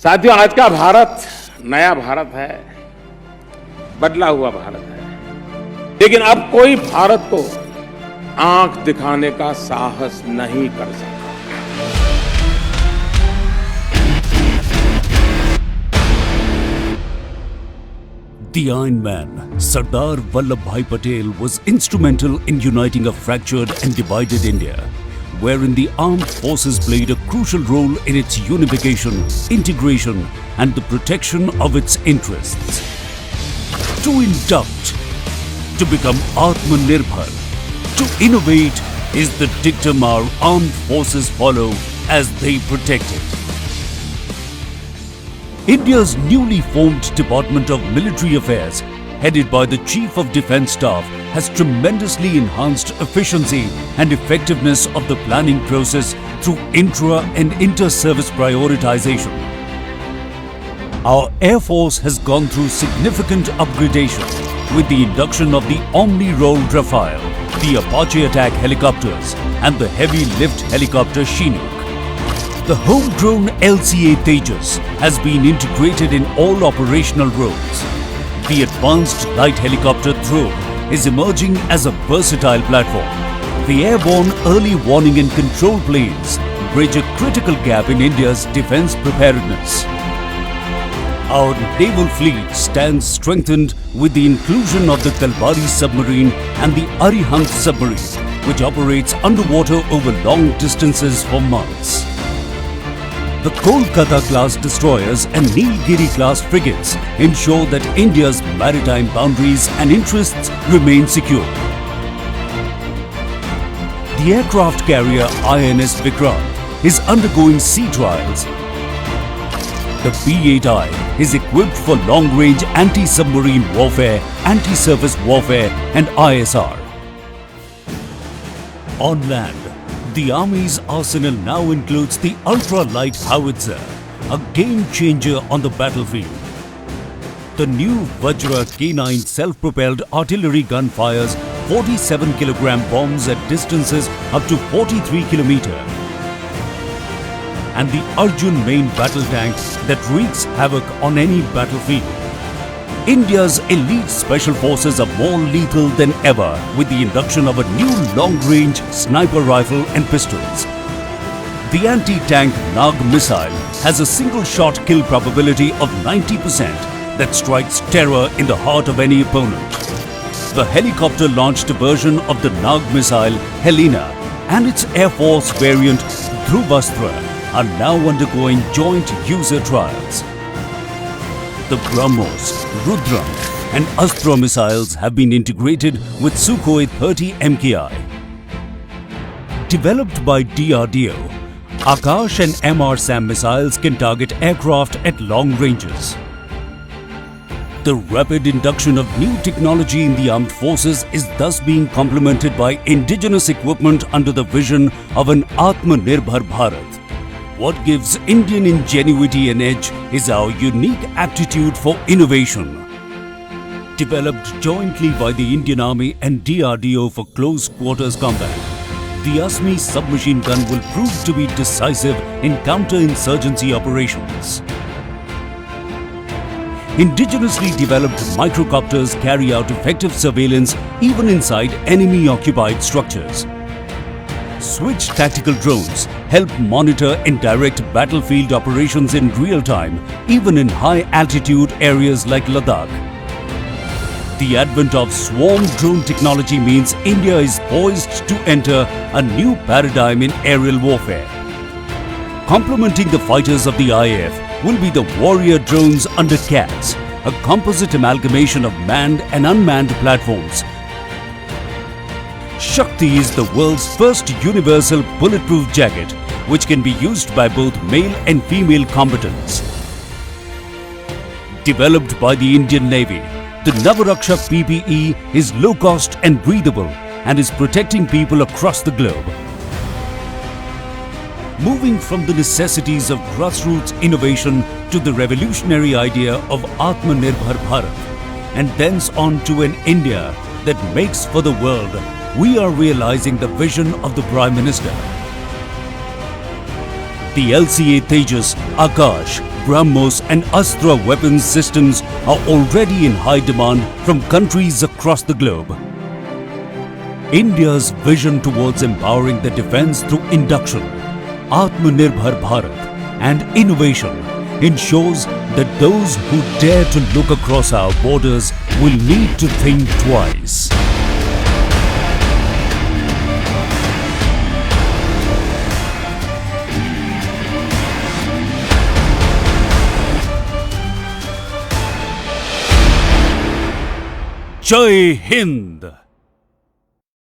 साथियों, आज का भारत नया भारत है, बदला हुआ भारत है, लेकिन अब कोई भारत को आंख दिखाने का साहस नहीं कर सकता। The Iron Man, Sardar Vallabhbhai Patel, was instrumental in uniting a fractured and divided India, wherein the armed forces played a crucial role in its unification, integration and the protection of its interests. To induct, to become Atmanirbhar, to innovate is the dictum our armed forces follow as they protect it. India's newly formed Department of Military Affairs, headed by the Chief of Defence Staff, has tremendously enhanced efficiency and effectiveness of the planning process through intra- and inter-service prioritization. Our Air Force has gone through significant upgradation with the induction of the Omni-rolled Rafale, the Apache attack helicopters and the heavy lift helicopter Chinook. The homegrown LCA Tejas has been integrated in all operational roles. The advanced light helicopter Dhruv is emerging as a versatile platform. The airborne early warning and control planes bridge a critical gap in India's defence preparedness. Our naval fleet stands strengthened with the inclusion of the Kalvari submarine and the Arihant submarine, which operates underwater over long distances for months. The Kolkata-class destroyers and Nilgiri-class frigates ensure that India's maritime boundaries and interests remain secure. The aircraft carrier INS Vikrant is undergoing sea trials. The P-8I is equipped for long-range anti-submarine warfare, anti-surface warfare and ISR. On land, the Army's arsenal now includes the ultra-light howitzer, a game-changer on the battlefield. The new Vajra K9 self-propelled artillery gun fires 47 kg bombs at distances up to 43 km. And the Arjun main battle tank that wreaks havoc on any battlefield. India's elite special forces are more lethal than ever with the induction of a new long-range sniper rifle and pistols. The anti-tank Nag missile has a single-shot kill probability of 90% that strikes terror in the heart of any opponent. The helicopter-launched version of the Nag missile, Helena, and its Air Force variant, Dhruvastra, are now undergoing joint user trials. The BrahMos, Rudram and Astra missiles have been integrated with Sukhoi 30 MKI. Developed by DRDO, Akash and MR-SAM missiles can target aircraft at long ranges. The rapid induction of new technology in the armed forces is thus being complemented by indigenous equipment under the vision of an Atmanirbhar Bharat. What gives Indian ingenuity an edge is our unique aptitude for innovation. Developed jointly by the Indian Army and DRDO for close quarters combat, the ASMI submachine gun will prove to be decisive in counter-insurgency operations. Indigenously developed microcopters carry out effective surveillance even inside enemy-occupied structures. Switch tactical drones help monitor and direct battlefield operations in real time, even in high-altitude areas like Ladakh. The advent of swarm drone technology means India is poised to enter a new paradigm in aerial warfare. Complementing the fighters of the IAF will be the warrior drones under CATS, a composite amalgamation of manned and unmanned platforms. Shakti is the world's first universal bulletproof jacket, which can be used by both male and female combatants. Developed by the Indian Navy, the Navaraksha PPE is low cost and breathable and is protecting people across the globe. Moving from the necessities of grassroots innovation to the revolutionary idea of Atmanirbhar Bharat, and thence on to an India that makes for the world, we are realizing the vision of the Prime Minister. The LCA Tejas, Akash, BrahMos and Astra weapons systems are already in high demand from countries across the globe. India's vision towards empowering the defense through induction, Atmanirbhar Bharat, and innovation ensures that those who dare to look across our borders will need to think twice. Jai Hind!